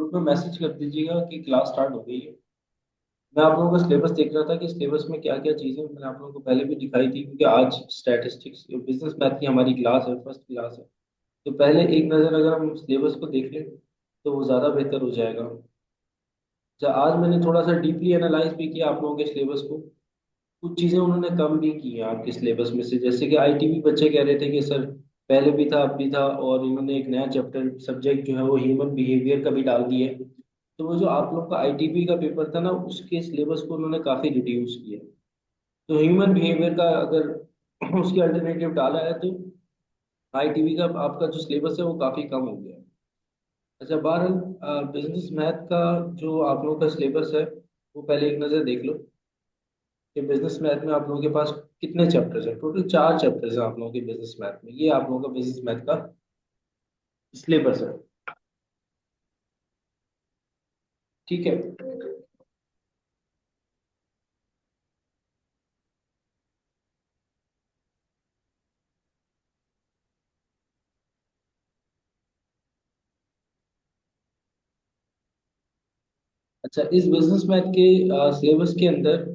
Group में message कर दीजिएगा कि क्लास स्टार्ट हो गई है। मैं आप लोगों का सिलेबस देख रहा था कि सिलेबस में क्या क्या चीज़ें मैंने आप लोगों को पहले भी दिखाई थी, क्योंकि आज स्टैटिस्टिक्स बिजनेस मैथ की हमारी क्लास है, फर्स्ट क्लास है। तो पहले एक नज़र अगर हम सिलेबस को देख लें तो वो ज़्यादा बेहतर हो जाएगा। अच्छा, आज मैंने थोड़ा सा डीपली एनालाइज भी किया आप लोगों के सिलेबस को। कुछ चीज़ें उन्होंने कम भी की हैं आपके सिलेबस में से, जैसे कि आईटीबी बच्चे कह रहे थे कि सर पहले भी था अब भी था, और इन्होंने एक नया चैप्टर सब्जेक्ट जो है वो ह्यूमन बिहेवियर का भी डाल दिया है। तो वो जो आप लोग का आईटीबी का पेपर था ना, उसके सिलेबस को उन्होंने काफ़ी रिड्यूस किया। तो ह्यूमन बिहेवियर का अगर उसके अल्टरनेटिव डाला है तो आईटीबी का आपका जो सिलेबस है वो काफ़ी कम हो गया है। अच्छा, बहरहाल बिजनेस मैथ का जो आप लोगों का सिलेबस है वो पहले एक नज़र देख लो कि बिजनेस मैथ में आप लोगों के पास कितने चैप्टर्स हैं। टोटल 4 चैप्टर्स हैं आप लोगों के बिजनेस मैथ में। ये आप लोगों का बिजनेस मैथ का सिलेबस है। ठीक है। अच्छा, इस बिजनेस मैथ के सिलेबस के अंदर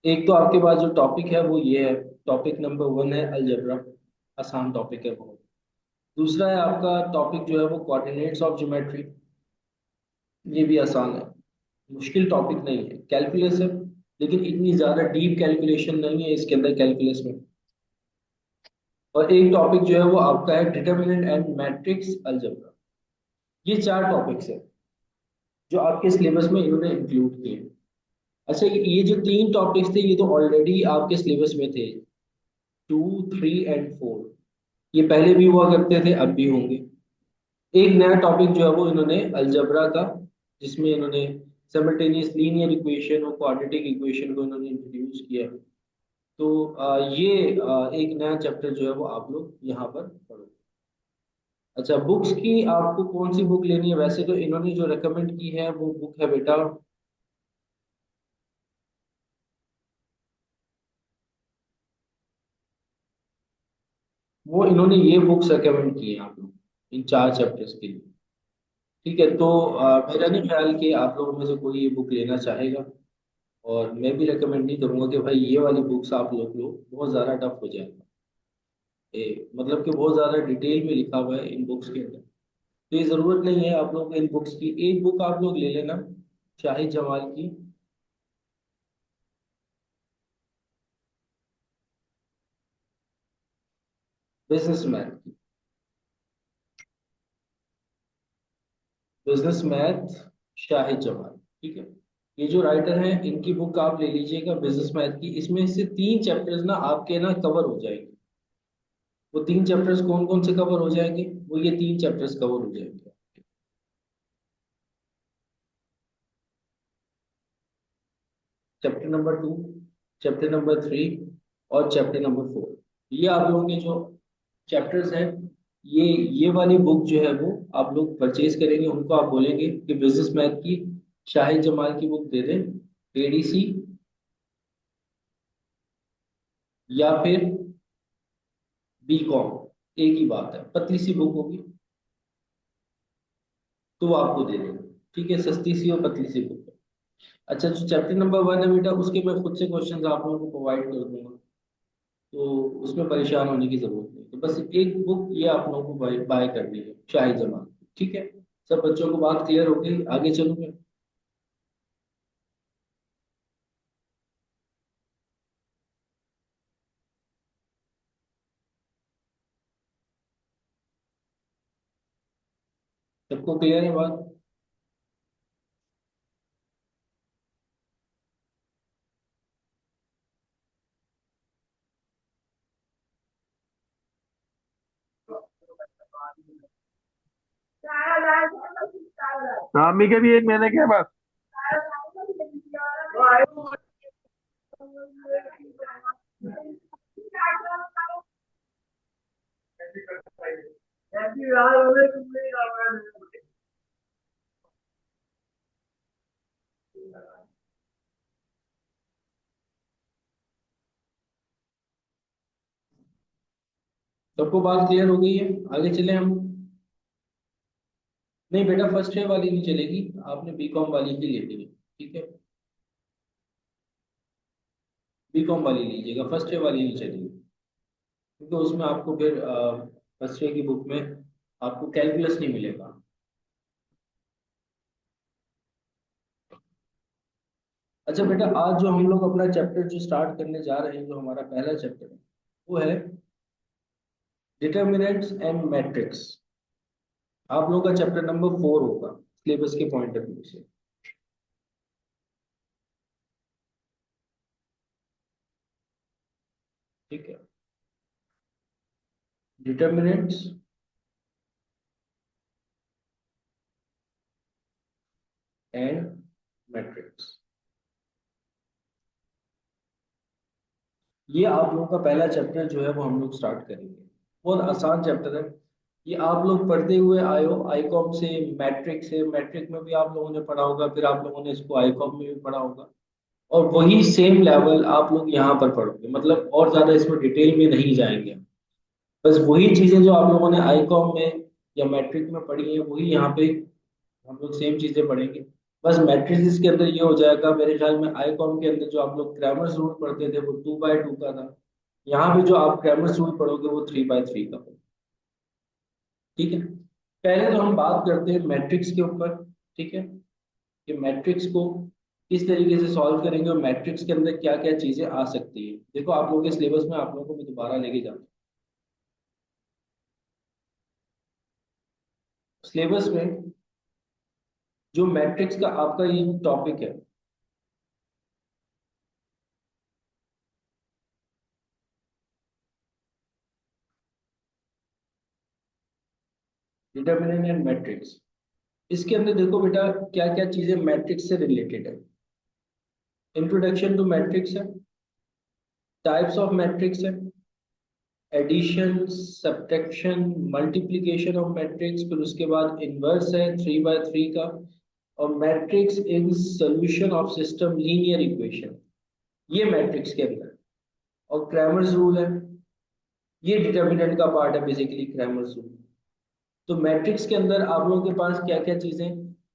एक तो आपके पास जो टॉपिक है वो ये है। टॉपिक नंबर 1 है अलजेब्रा, आसान टॉपिक है बहुत। दूसरा है आपका टॉपिक जो है वो कोऑर्डिनेट्स ऑफ ज्योमेट्री, ये भी आसान है, मुश्किल टॉपिक नहीं है। कैलकुलस है, लेकिन इतनी ज्यादा डीप कैलकुलेशन नहीं है इसके अंदर कैलकुलस में। और एक टॉपिक जो है वो आपका है डिटर्मिनेंट एंड मैट्रिक्स अलजेब्रा। ये 4 टॉपिक्स है जो आपके सिलेबस में इन्होंने इंक्लूड किए हैं। अच्छा, ये जो 3 टॉपिक्स थे ये तो ऑलरेडी आपके सिलेबस में थे, 2, 3 एंड 4। ये पहले भी हुआ करते थे, अब भी होंगे। एक नया टॉपिक जो है वो इन्होंने अलजबरा का, जिसमें इन्होंने सिमल्टेनियस लीनियर इक्वेशन और क्वाड्रेटिक इक्वेशन को इन्होंने इंट्रोड्यूस किया है। तो एक नया चैप्टर जो है वो आप लोग यहाँ पर पढ़ो। अच्छा, बुक्स की आपको कौन सी बुक लेनी है? वैसे तो इन्होंने जो रेकमेंड की है वो बुक है बेटा, वो इन्होंने ये बुक्स रेकमेंड की है आप लोग इन 4 चैप्टर्स के लिए। ठीक है, तो मेरा नहीं ख्याल कि आप लोगों में से कोई ये बुक लेना चाहेगा। और मैं भी रेकमेंड नहीं करूंगा कि भाई ये वाली बुक्स आप लोग लो, बहुत ज़्यादा टफ हो जाएगा। मतलब कि बहुत ज़्यादा डिटेल में लिखा हुआ है इन बुक्स के अंदर। तो ये ज़रूरत नहीं है आप लोग इन बुक्स की। एक बुक आप लोग ले लेना शाहिद जमाल की, बिजनेस मैथ की। बिजनेस मैथ शाहिद जमाल, ठीक है। ये जो राइटर हैं इनकी बुक आप ले लीजिएगा बिजनेस मैथ की। इसमें से 3 चैप्टर्स ना आपके ना कवर हो जाएंगे। वो 3 चैप्टर्स कौन कौन से कवर हो जाएंगे? वो ये 3 चैप्टर्स कवर हो जाएंगे। चैप्टर नंबर 2, चैप्टर नंबर 3 और चैप्टर नंबर 4। ये आप लोगों के जो चैप्टर्स हैं, ये ये वाली बुक जो है वो आप लोग परचेज करेंगे, उनको आप बोलेंगे कि बिजनेस मैथ की शाहिद जमाल की बुक दे दें, एडीसी या फिर बीकॉम, एक ही बात है, पतली सी बुक होगी तो वो आपको दे देंगे। ठीक है, सस्ती सी और पतली सी बुक है। अच्छा, जो चैप्टर नंबर 1 है बेटा, उसके मैं खुद से क्वेश्चंस आप लोगों को प्रोवाइड कर दूंगा, तो उसमें परेशान होने की जरूरत नहीं। तो बस एक बुक ये आप लोगों को बाय बाय करनी है शाहिद जमाल की। ठीक है, सब बच्चों को बात क्लियर हो गई? आगे चलूंगा। सबको क्लियर है बात? शामी के भी एक महीने के बस। सबको बात क्लियर हो गई है? आगे चले हम। नहीं बेटा, फर्स्ट ईयर वाली नहीं चलेगी, आपने बीकॉम वाली ही लेनी है। ठीक है, बीकॉम वाली लीजिएगा, फर्स्ट ईयर वाली नहीं चलेगी, क्योंकि उसमें आपको फिर फर्स्ट ईयर की बुक में आपको कैलकुलस नहीं मिलेगा। अच्छा बेटा, आज जो हम लोग अपना चैप्टर जो स्टार्ट करने जा रहे हैं, जो हमारा पहला चैप्टर है, वो है डिटर्मिनेंट्स एंड मैट्रिक्स। आप लोगों का चैप्टर नंबर 4 होगा सिलेबस के पॉइंट ऑफ व्यू से। ठीक है, डिटर्मिनेंट्स एंड मैट्रिक्स, ये आप लोगों का पहला चैप्टर जो है वो हम लोग स्टार्ट करेंगे। बहुत आसान चैप्टर है, ये आप लोग पढ़ते हुए आए हो आईकॉम से, मैट्रिक से, मैट्रिक में भी आप लोगों ने पढ़ा होगा, फिर आप लोगों ने इसको आईकॉम में भी पढ़ा होगा, और वही सेम लेवल आप लोग यहाँ पर पढ़ोगे, मतलब और ज्यादा इसमें डिटेल में नहीं जाएंगे। बस वही चीजें जो आप लोगों ने आईकॉम में या मैट्रिक में पढ़ी है, वही यहाँ पे हम लोग सेम चीजें पढ़ेंगे। बस मैट्रिसेस के अंदर ये हो जाएगा मेरे ख्याल में, आईकॉम के अंदर जो आप लोग क्रैमर्स रूल पढ़ते थे वो 2/2 का था, यहाँ पे जो आप क्रैमर्स रूल पढ़ोगे वो 3/3 का होगा। ठीक है, पहले तो हम बात करते हैं मैट्रिक्स के ऊपर। ठीक है, कि मैट्रिक्स को किस तरीके से सॉल्व करेंगे और मैट्रिक्स के अंदर क्या क्या चीजें आ सकती है। देखो, आप लोगों के सिलेबस में आप लोगों को मैं दोबारा लेके जाता हूँ। सिलेबस में जो मैट्रिक्स का आपका ये टॉपिक है, डिटर्मिनेंट एंड मैट्रिक्स, इसके अंदर देखो बेटा क्या क्या चीजें मैट्रिक्स से रिलेटेड है। इंट्रोडक्शन टू मैट्रिक्स है, टाइप्स ऑफ मैट्रिक्स है, addition, subtraction, multiplication of matrix, फिर उसके बाद इनवर्स है 3/3 का, और matrix in solution of system linear equation, ये मैट्रिक्स के अंदर। और क्रैमर्स रूल है, ये डिटर्मिनेंट का पार्ट है बेसिकली, क्रैमर्स रूल। तो मैट्रिक्स के अंदर आप लोगों के पास क्या क्या चीजें,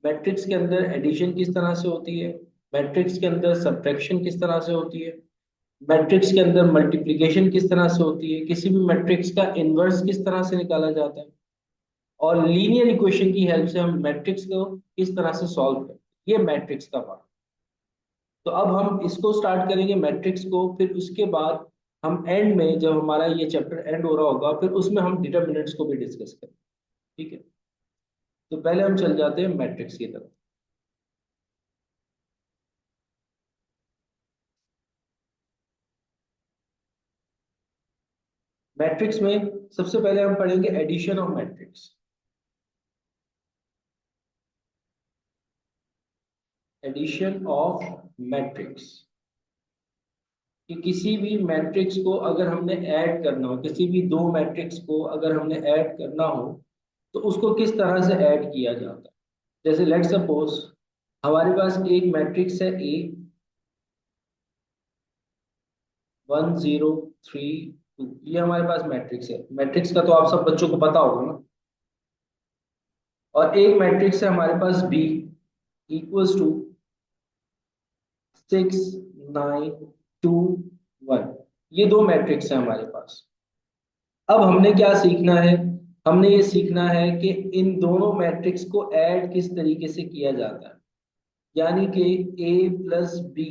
मैट्रिक्स के अंदर एडिशन किस तरह से होती है, मैट्रिक्स के अंदर सब्ट्रैक्शन किस तरह से होती है, मैट्रिक्स के अंदर मल्टीप्लिकेशन किस तरह से होती है, किसी भी मैट्रिक्स का इनवर्स किस तरह से निकाला जाता है, और लीनियर इक्वेशन की हेल्प से हम मैट्रिक्स को किस तरह से सॉल्व करते हैं, ये मैट्रिक्स का पार्ट। तो अब हम इसको स्टार्ट करेंगे मैट्रिक्स को, फिर उसके बाद हम एंड में जब हमारा ये चैप्टर एंड हो रहा होगा, फिर उसमें हम डिटर्मिनेंट्स को भी डिस्कस करेंगे। ठीक है, तो पहले हम चल जाते हैं मैट्रिक्स की तरफ। मैट्रिक्स में सबसे पहले हम पढ़ेंगे addition of matrix. Addition of matrix, कि किसी भी मैट्रिक्स को अगर हमने ऐड करना हो, किसी भी दो मैट्रिक्स को अगर हमने ऐड करना हो, तो उसको किस तरह से ऐड किया जाता है। जैसे लेट सपोज हमारे पास एक मैट्रिक्स है ए 1 0 3 2, ये हमारे पास मैट्रिक्स है, मैट्रिक्स का तो आप सब बच्चों को पता होगा ना। और एक मैट्रिक्स है हमारे पास बी इक्वल्स टू 6 9 2 1, ये दो मैट्रिक्स है हमारे पास। अब हमने क्या सीखना है, हमने ये सीखना है कि इन दोनों मैट्रिक्स को ऐड किस तरीके से किया जाता है, यानी कि ए प्लस बी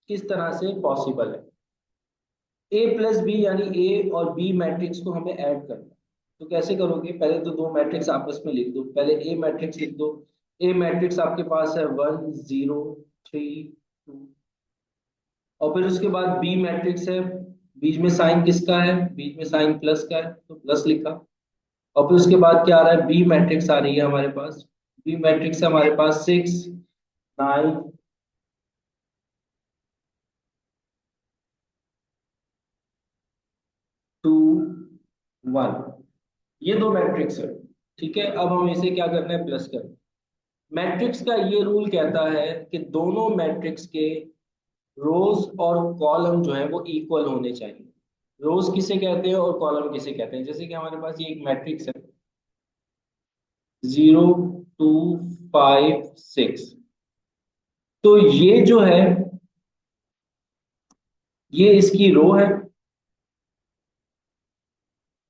किस तरह से पॉसिबल है। ए प्लस बी यानी ए और बी मैट्रिक्स को हमें ऐड करना है। तो कैसे करोगे, पहले तो दो मैट्रिक्स आपस में लिख दो, पहले ए मैट्रिक्स लिख दो। ए मैट्रिक्स आपके पास है 1 0 3 2, और फिर उसके बाद बी मैट्रिक्स है, बीच में साइन किसका है, बीच में साइन प्लस का है तो प्लस लिखा। और फिर उसके बाद क्या आ रहा है, बी मैट्रिक्स आ रही है हमारे पास, बी मैट्रिक्स है हमारे पास 6 9 2 1, ये दो मैट्रिक्स है। ठीक है, अब हम इसे क्या करना है, प्लस करना है। मैट्रिक्स का ये रूल कहता है कि दोनों मैट्रिक्स के रोज और कॉलम जो है वो इक्वल होने चाहिए। रोज किसे कहते हैं और कॉलम किसे कहते हैं, जैसे कि हमारे पास ये एक मैट्रिक्स है, 0 2 5 6। तो ये जो है ये इसकी रो है,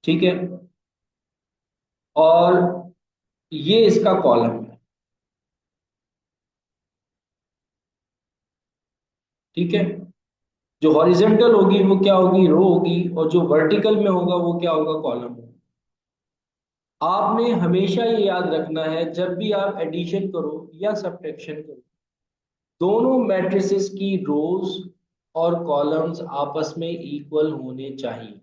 ठीक है, और ये इसका कॉलम है, ठीक है। जो हॉरिजेंटल होगी वो क्या होगी, रो होगी, और जो वर्टिकल में होगा वो क्या होगा, कॉलम होगा। आपने हमेशा ये याद रखना है जब भी आप एडिशन करो या सब्ट्रैक्शन करो, दोनों मैट्रिसेस की रोज और कॉलम्स आपस में इक्वल होने चाहिए।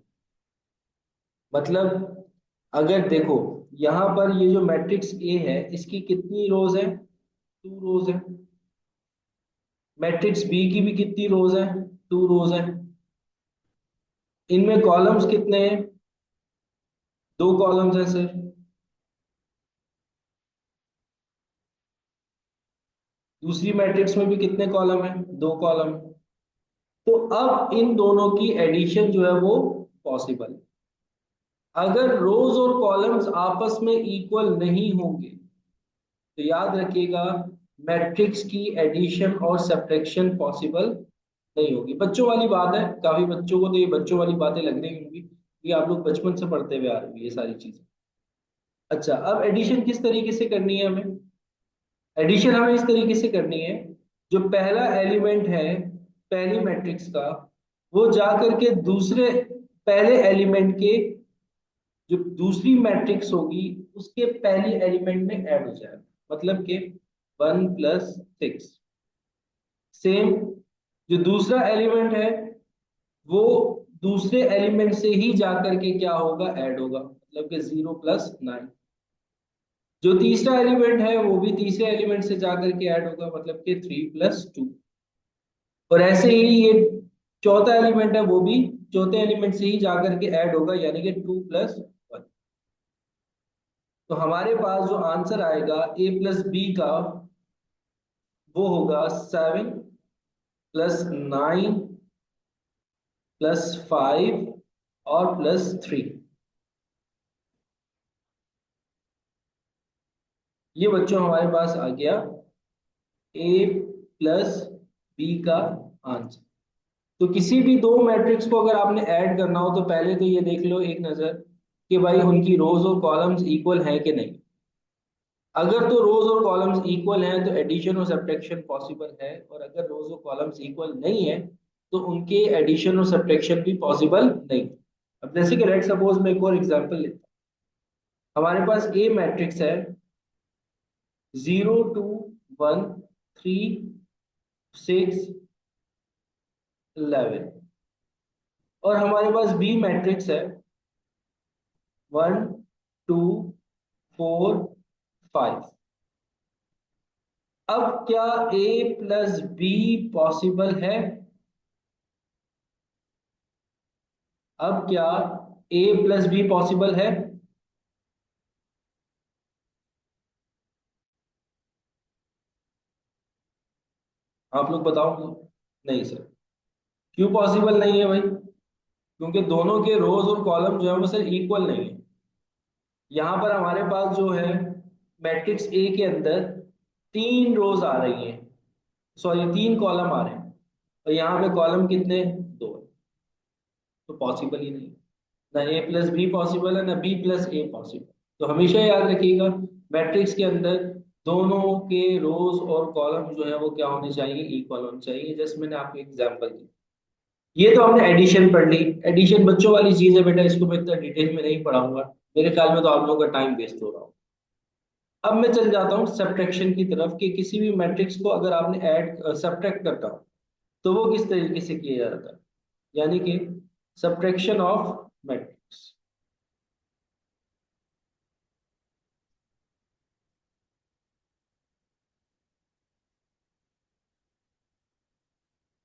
मतलब अगर देखो यहां पर ये जो मैट्रिक्स ए है इसकी कितनी रोज है, 2 रोज है। मैट्रिक्स बी की भी कितनी रोज है, 2 रोज है। इनमें कॉलम्स कितने हैं, 2 कॉलम्स हैं सिर्फ। दूसरी मैट्रिक्स में भी कितने कॉलम है, 2 कॉलम। तो अब इन दोनों की एडिशन जो है वो पॉसिबल है। अगर रोज और कॉलम्स आपस में इक्वल नहीं होंगे तो याद रखिएगा मैट्रिक्स की एडिशन और सब्ट्रैक्शन पॉसिबल नहीं होगी। बच्चों वाली बात है, काफी बच्चों को तो ये बच्चों वाली बातें लगने होंगी, ये आप लोग बचपन से पढ़ते हुए आ रहे हो ये सारी चीजें। अच्छा, अब एडिशन किस तरीके से करनी है हमें, एडिशन हमें इस तरीके से करनी है, जो पहला एलिमेंट है पहली मैट्रिक्स का, वो जा करके दूसरे पहले एलिमेंट के, जो दूसरी मैट्रिक्स होगी उसके पहली एलिमेंट में ऐड हो जाएगा। मतलब कि 1 + 6। सेम जो दूसरा एलिमेंट है वो दूसरे एलिमेंट से ही जाकर के क्या होगा, ऐड होगा, मतलब कि 0 + 9। जो तीसरा एलिमेंट है वो भी तीसरे एलिमेंट से जाकर के ऐड होगा, मतलब कि 3 + 2। और ऐसे ही ये चौथा एलिमेंट है वो भी चौथे एलिमेंट से ही जाकर के ऐड होगा, यानी कि 2 + 1। तो हमारे पास जो आंसर आएगा A + B का वो होगा 7 + 9 + 5 और +3। ये बच्चों हमारे पास आ गया A + B का आंसर। तो किसी भी दो मैट्रिक्स को अगर आपने ऐड करना हो तो पहले तो ये देख लो एक नजर कि भाई उनकी रोज और कॉलम्स इक्वल हैं कि नहीं। अगर तो रोज और कॉलम्स इक्वल हैं तो एडिशन और सब्ट्रैक्शन पॉसिबल है, और अगर रोज और कॉलम्स इक्वल नहीं है तो उनके एडिशन और सब्ट्रैक्शन भी पॉसिबल नहीं। अब जैसे कि लेट सपोज मैं एक और एग्जांपल लेता हूं। हमारे पास ए मैट्रिक्स है 0 2 1 3 6 11, और हमारे पास बी मैट्रिक्स है 1 2 4 5। अब क्या A + B पॉसिबल है, अब क्या A + B पॉसिबल है, आप लोग बताओ। नहीं सर, क्यों पॉसिबल नहीं है भाई, क्योंकि दोनों के रोज और कॉलम जो है वो सर इक्वल नहीं है। यहाँ पर हमारे पास जो है मैट्रिक्स ए के अंदर 3 रोज आ रही हैं, सॉरी 3 कॉलम आ रहे हैं, और यहाँ पे कॉलम कितने, 2 है। तो पॉसिबल ही नहीं, ना A + B पॉसिबल है ना B + A पॉसिबल। तो हमेशा याद रखिएगा मैट्रिक्स के अंदर दोनों के रोज और कॉलम जो है वो क्या होने चाहिए, इक्वल होने चाहिए। जैसे मैंने आपको एग्जांपल दी, ये तो हमने एडिशन पढ़ ली। एडिशन बच्चों वाली चीज है बेटा, इसको मैं इतना डिटेल में नहीं पढ़ाऊंगा, मेरे ख्याल में तो आप लोगों का टाइम वेस्ट हो रहा हो। अब मैं चल जाता हूँ सब्ट्रैक्शन की तरफ, कि किसी भी मैट्रिक्स को अगर आपने ऐड सब्ट्रैक्ट करता हो तो वो किस तरीके से किया जाता है, यानी कि सब्ट्रैक्शन ऑफ मैट्रिक्स।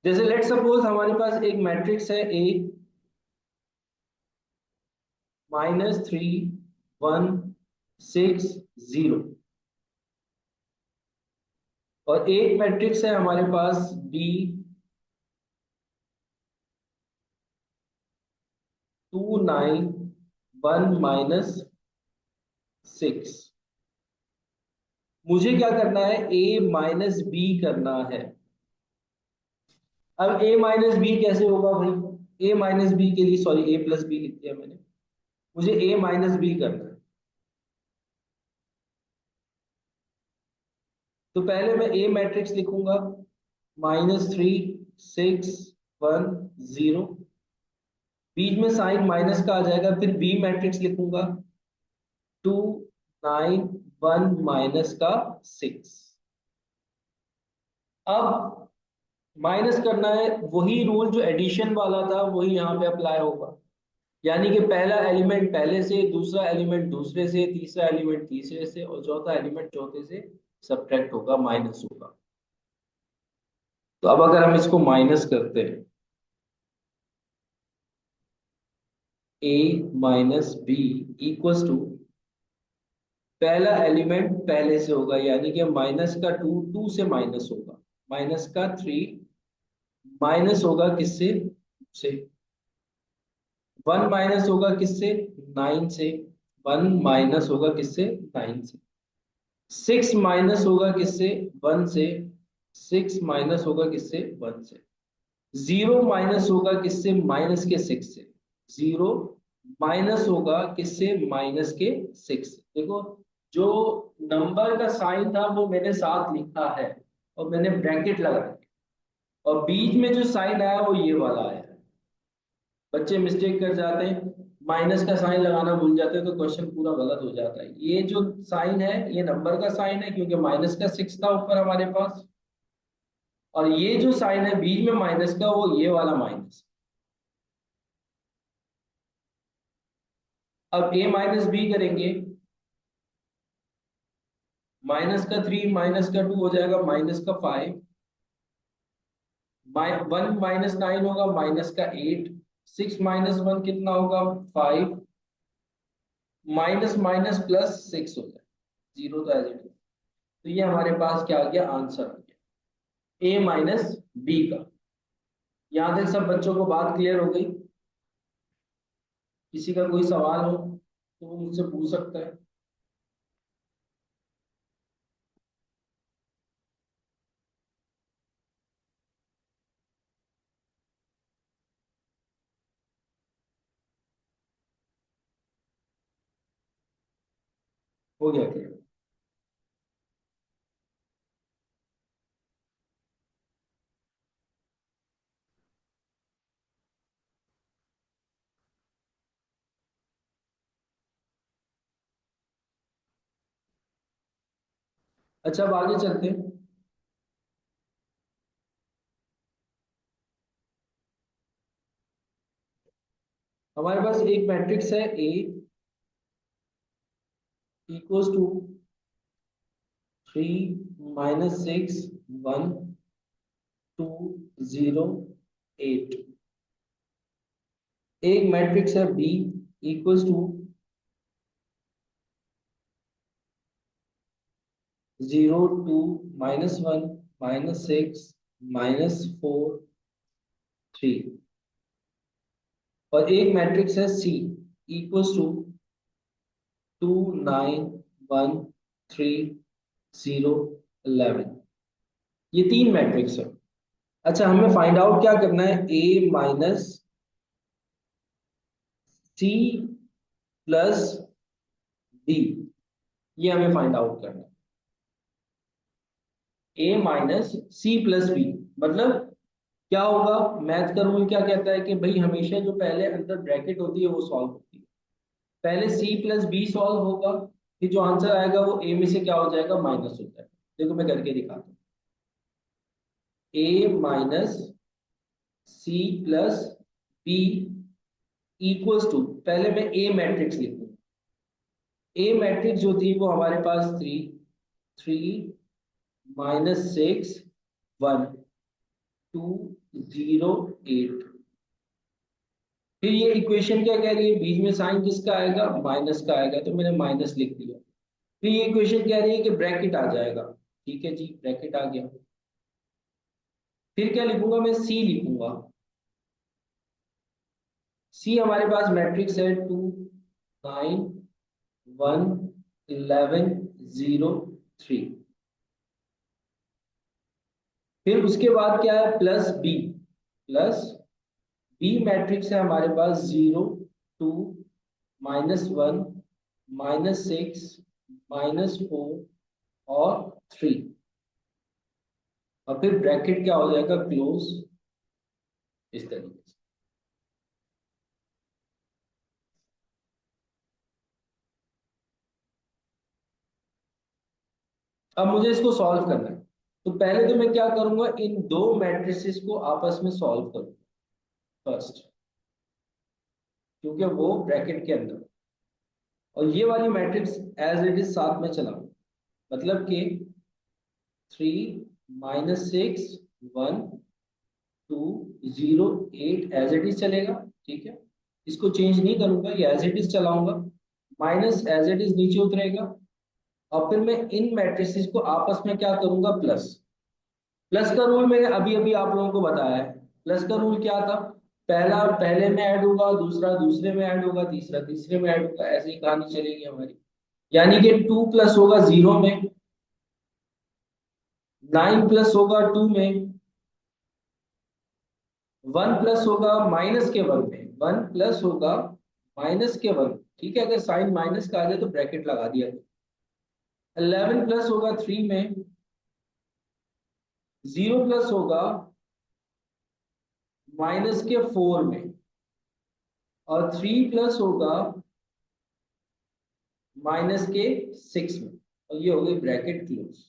जैसे लेट सपोज हमारे पास एक मैट्रिक्स है A -3 1 6 0, और एक मैट्रिक्स है हमारे पास B 2 9 1 - 6। मुझे क्या करना है, ए माइनस बी करना है। अब ए माइनस बी कैसे होगा भाई, ए माइनस बी के लिए, सॉरी ए प्लस बी लिख दिया मैंने, मुझे ए माइनस बी करना है। तो पहले मैं ए मैट्रिक्स लिखूंगा, -3 6 1 0, बीच में साइन माइनस का आ जाएगा, फिर बी मैट्रिक्स लिखूंगा, 2 9 1 माइनस का 6। अब माइनस करना है, वही रूल जो एडिशन वाला था वही यहाँ पे अप्लाई होगा। यानी कि पहला एलिमेंट पहले से, दूसरा एलिमेंट दूसरे से, तीसरा एलिमेंट तीसरे से, और चौथा एलिमेंट चौथे से सब्ट्रैक्ट होगा, माइनस होगा। तो अब अगर हम इसको माइनस करते हैं, a minus B equals to, पहला एलिमेंट पहले से होगा, यानी कि माइनस का 2 2 से माइनस होगा, माइनस का 3 माइनस होगा किससे, से 1 माइनस होगा किससे, 9 से, 1 माइनस होगा किससे, 9 से। 6 माइनस होगा किससे, 1 से, 6 माइनस होगा किससे, 1 से। 0 माइनस होगा किससे, माइनस के 6 से। 0 माइनस होगा किससे, माइनस के 6 से। देखो, जो नंबर का साइन था वो मैंने साथ लिखा है और मैंने ब्रैकेट लगाया, और बीच में जो साइन आया वो ये वाला आया है। बच्चे मिस्टेक कर जाते हैं, माइनस का साइन लगाना भूल जाते हैं, तो क्वेश्चन पूरा गलत हो जाता है। ये जो साइन है ये नंबर का साइन है, क्योंकि माइनस का 6 था ऊपर हमारे पास, और ये जो साइन है बीच में माइनस का, वो ये वाला माइनस। अब a माइनस बी करेंगे, -3 -2 हो जाएगा, -5, 1 - 9 होगा, -8, 6 - 1 कितना होगा, 5, माइनस माइनस प्लस 6 हो जाएगा, 0 तो एज इट इज। तो ये हमारे पास क्या आ गया, आंसर आ गया a माइनस बी का। यहाँ तक सब बच्चों को बात क्लियर हो गई? किसी का कोई सवाल हो तो वो मुझसे पूछ सकता है। हो गया क्लियर? अच्छा, अब आगे चलते हैं। हमारे पास एक मैट्रिक्स है ए इक्वल्स टू 3 - 6 1 2 0 8। एक मैट्रिक्स है बी इक्वल्स टू 0 2 -1 -6 -4 3। और एक मैट्रिक्स है सी इक्वल्स टू 2 9 1 3 0 11। ये तीन मैट्रिक्स है। अच्छा, हमें फाइंड आउट क्या करना है, ए माइनस सी प्लस बी, ये हमें फाइंड आउट करना है। ए माइनस सी प्लस बी मतलब क्या होगा, मैथ का रूल क्या कहता है कि भाई हमेशा जो पहले अंदर ब्रैकेट होती है वो सॉल्व होती है। पहले सी प्लस बी सॉल्व होगा, फिर जो आंसर आएगा वो ए में से क्या हो जाएगा, माइनस हो जाएगा। देखो मैं करके दिखाता हूँ, a minus c plus b equals to, पहले मैं ए मैट्रिक्स लिखूँ। ए मैट्रिक्स जो थी वो हमारे पास 3 3 - 6 1 2 0 8। फिर ये इक्वेशन क्या कह रही है, बीच में साइन किसका आएगा, माइनस का आएगा, तो मैंने माइनस लिख दिया। फिर ये इक्वेशन कह रही है कि ब्रैकेट आ जाएगा, ठीक है जी, ब्रैकेट आ गया। फिर क्या लिखूंगा, मैं सी लिखूंगा। सी हमारे पास मैट्रिक्स है 2 9 1 11 0 3। फिर उसके बाद क्या है, plus b. Plus b matrix है हमारे पास 0, 2, -1, -6, -4 और 3। और फिर ब्रैकेट क्या हो जाएगा, क्लोज, इस तरीके से। अब मुझे इसको सॉल्व करना है, तो पहले तो मैं क्या करूंगा, इन दो मैट्रिसेस को आपस में सॉल्व करूंगा फर्स्ट, क्योंकि वो ब्रैकेट के अंदर। और ये वाली मैट्रिक्स एज इट इज साथ में चलाऊं, मतलब कि 3, -6, 1, 2, 0, 8 एज इट इज चलेगा। ठीक है, इसको चेंज नहीं करूंगा, ये एज इट इज चलाऊंगा। माइनस एज इट इज नीचे उतरेगा। और फिर मैं इन मैट्रिसेस को आपस में क्या करूंगा, प्लस। प्लस का रूल मैंने अभी अभी आप लोगों को बताया है। प्लस का रूल क्या था, पहला पहले में ऐड होगा, दूसरा दूसरे में ऐड होगा, तीसरा तीसरे में ऐड होगा, ऐसे ही कहानी चलेगी हमारी। यानी कि 2 प्लस होगा 0 में, 9 प्लस होगा 2 में, 1 प्लस होगा माइनस के 1 में, 1 प्लस होगा माइनस के 1। ठीक है, अगर साइन माइनस का आ जाए तो ब्रैकेट लगा दिया। 11 प्लस होगा 3 में, 0 प्लस होगा माइनस के 4 में, और 3 प्लस होगा माइनस के 6 में। और ये हो गई ब्रैकेट क्लोज।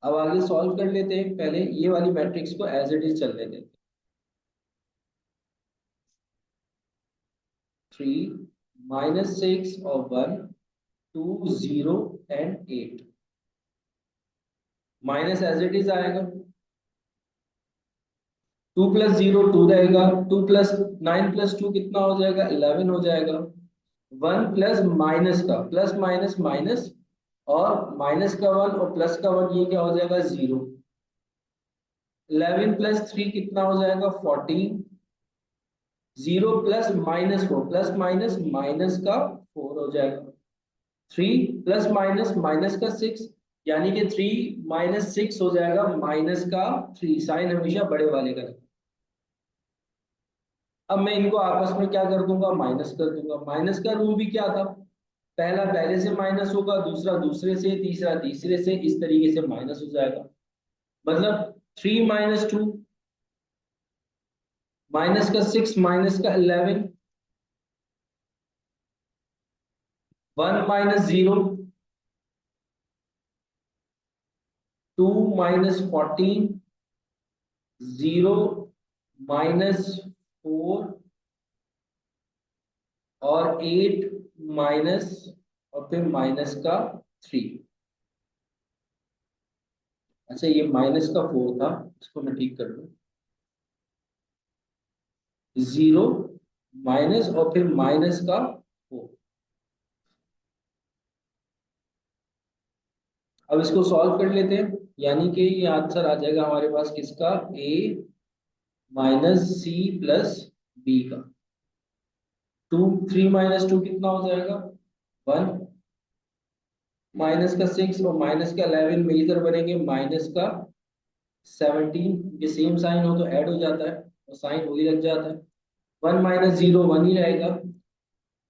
अब आगे सॉल्व कर लेते हैं, पहले ये वाली मैट्रिक्स को एज इट इज चलने देते हैं। 3, -6 और 1, 2, 0 and 8। Minus as it is आएगा, 2 प्लस 0 2 रहेगा, 2 प्लस 9 प्लस 2 कितना हो जाएगा, 11 हो जाएगा। 1 प्लस माइनस का प्लस माइनस माइनस, और माइनस का 1 और प्लस का 1, ये क्या हो जाएगा, 0। 11 प्लस 3 कितना हो जाएगा, 14। 0 plus minus 4, plus minus minus का 4 हो जाएगा। 3 प्लस माइनस माइनस का 6, यानी कि 3 -6 हो जाएगा माइनस का 3। साइन हमेशा बड़े वाले का रखना। अब मैं इनको आपस में क्या कर दूंगा, माइनस कर दूंगा। माइनस का रूल भी क्या था, पहला पहले से माइनस होगा, दूसरा दूसरे से, तीसरा तीसरे से, इस तरीके से माइनस हो जाएगा। मतलब 3 -2, माइनस का 6, माइनस का 11, 1 -0, 2 -14, 0 -4 और 8 माइनस, और फिर माइनस का 3। अच्छा, ये माइनस का 4 था, इसको मैं ठीक कर दूं। 0 माइनस और फिर माइनस का 4। अब इसको सॉल्व कर लेते हैं, यानी कि ये आंसर आ जाएगा हमारे पास किसका, a -c प्लस b का। 2, 3 -2 कितना हो जाएगा, 1। माइनस का 6 और माइनस का 11 मिलकर बनेंगे माइनस का 17। ये सेम साइन हो तो ऐड हो जाता है, और साइन वही लग जाता है। 1 -0 1 ही रहेगा।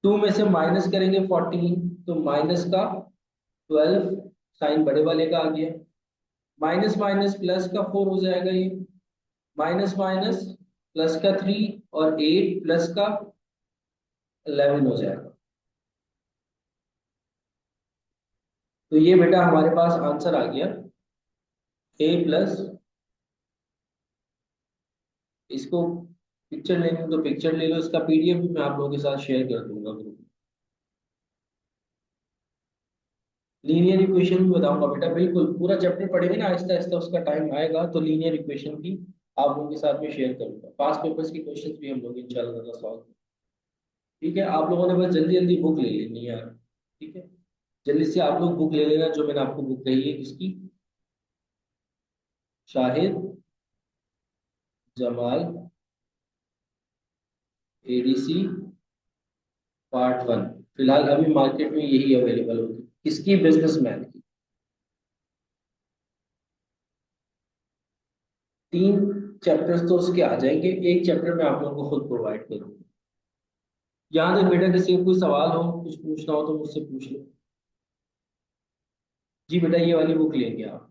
2 में से माइनस करेंगे 14, तो माइनस का 12, साइन बड़े वाले का आ गया। माइनस माइनस प्लस का 4 हो जाएगा ये। माइनस माइनस प्लस का 3, और 8 प्लस का 11 हो जाएगा। तो ये बेटा हमारे पास आंसर आ गया, a प्लस। इसको पिक्चर लेनी हो तो पिक्चर ले लो, इसका पीडीएफ भी मैं आप लोगों के साथ शेयर कर दूंगा ग्रुप में। लीनियर इक्वेशन भी बताऊंगा बेटा, बिल्कुल पूरा चैप्टर पढ़ेंगे ना आहिस्ता आहिस्ता, उसका टाइम आएगा तो लीनियर इक्वेशन भी आप लोगों के साथ में शेयर करूंगा। पास पेपर्स के क्वेश्चंस भी हम लोग इंशाल्लाह सॉल्व। ठीक है, आप लोगों ने बस जल्दी जल्दी बुक ले लेनी है यार। ठीक है, जल्दी से आप लोग बुक ले लेना, जो मैंने आपको बुक कही है किसकी, शाहिद जमाल एडीसी पार्ट 1। फिलहाल अभी मार्केट में यही अवेलेबल होगी, किसकी, बिजनेसमैन की। तीन चैप्टर्स तो उसके आ जाएंगे, एक चैप्टर मैं आप लोगों को खुद प्रोवाइड करूंगा। यहाँ तक बेटा किसी का कोई सवाल हो, कुछ पूछना हो तो मुझसे पूछ लो। जी बेटा ये वाली बुक लेंगे आप।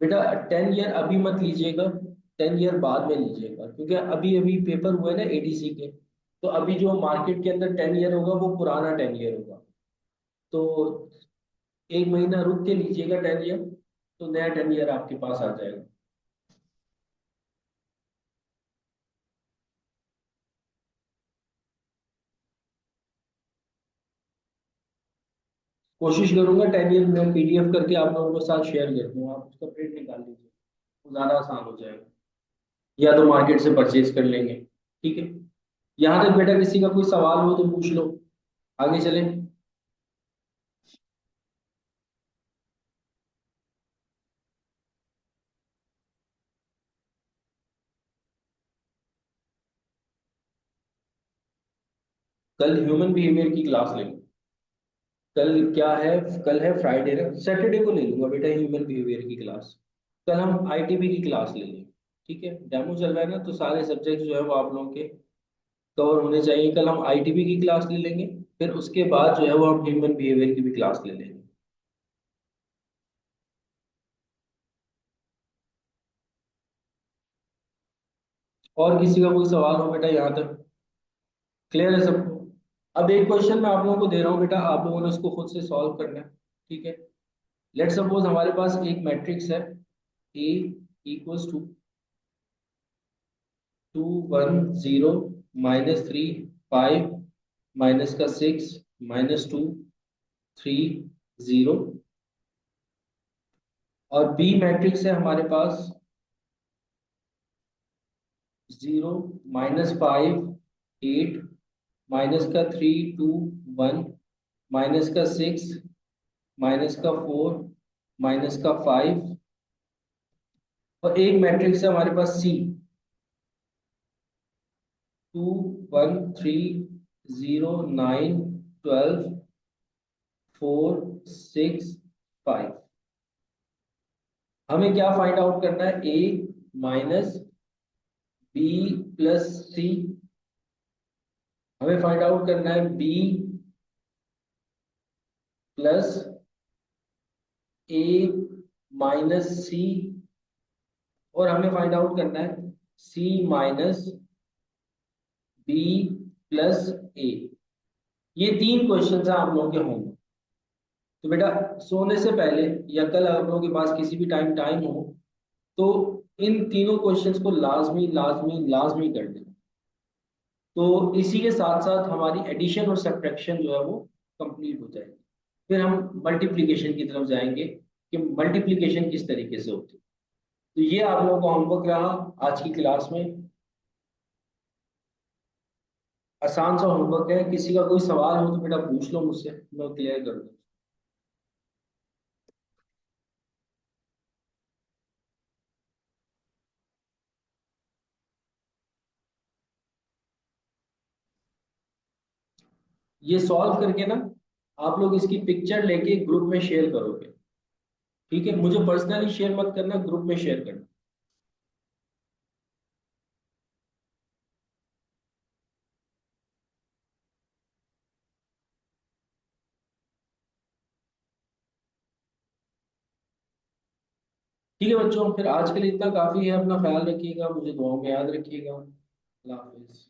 बेटा 10 ईयर अभी मत लीजिएगा, 10 ईयर बाद में लीजिएगा, क्योंकि अभी अभी पेपर हुए ना एडीसी के। तो अभी जो मार्केट के अंदर 10 ईयर होगा वो पुराना 10 ईयर होगा। तो एक महीना रुक के लीजिएगा 10 ईयर, तो नया 10 ईयर आपके पास आ जाएगा। कोशिश करूंगा 10 ईयर में पीडीएफ करके आप लोगों के साथ शेयर कर दूँ, आप उसका प्रिंट निकाल लीजिए, वो ज़्यादा आसान हो जाएगा। या तो मार्केट से परचेज कर लेंगे। ठीक है। यहाँ तक बेटा किसी का कोई सवाल हो तो पूछ लो, आगे चलें। कल ह्यूमन बिहेवियर की क्लास लेंगे। कल क्या है? कल है फ्राइडे ना, सैटरडे को ले लूंगा बेटा ह्यूमन बिहेवियर की क्लास। कल हम आईटीबी की क्लास ले लेंगे। ठीक है, डेमो चल रहा है ना, तो सारे सब्जेक्ट जो है वो आप लोगों के कवर होने चाहिए। कल हम आईटीबी की क्लास ले लेंगे, फिर उसके बाद जो है वो हम ह्यूमन बिहेवियर की भी क्लास ले लेंगे। और किसी का कोई सवाल हो बेटा यहाँ तक? क्लियर है सबको? अब एक क्वेश्चन मैं आप लोगों को दे रहा हूँ बेटा, आप लोगों ने उसको खुद से सॉल्व करना है। ठीक है। लेट सपोज हमारे पास एक मैट्रिक्स है, ए इक्वल्स टू 2 1 0 -3 5 माइनस का 6 -2 3 0। और बी मैट्रिक्स है हमारे पास 0 -5 8 -का 3 2 1 -का 6 -का 4 -का 5। और एक मैट्रिक्स है हमारे पास सी 2 1 3 0 9 12 4 6 5। हमें क्या फाइंड आउट करना है? ए माइनस बी प्लस सी। हमें फाइंड आउट करना है बी प्लस ए माइनस सी। और हमें फाइंड आउट करना है सी माइनस बी प्लस ए। ये तीन क्वेश्चन है आप लोगों के होंगे। तो बेटा सोने से पहले या कल आप लोगों के पास किसी भी टाइम टाइम हो तो इन तीनों क्वेश्चंस को लाजमी लाजमी लाजमी कर देना। तो इसी के साथ साथ हमारी एडिशन और सब्ट्रैक्शन जो है वो कंप्लीट हो जाएगी। फिर हम मल्टीप्लिकेशन की तरफ जाएंगे कि मल्टीप्लिकेशन किस तरीके से होती है। तो ये आप लोगों का होमवर्क रहा आज की क्लास में। आसान सा होमवर्क है, किसी का कोई सवाल हो तो बेटा पूछ लो मुझसे, मैं क्लियर कर दूँ। ये सॉल्व करके ना आप लोग इसकी पिक्चर लेके ग्रुप में शेयर करोगे। ठीक है, मुझे पर्सनली शेयर मत करना, ग्रुप में शेयर करना। ठीक है बच्चों, फिर आज के लिए इतना काफी है। अपना ख्याल रखिएगा, मुझे दुआओं में याद रखिएगा। अल्लाह हाफिज।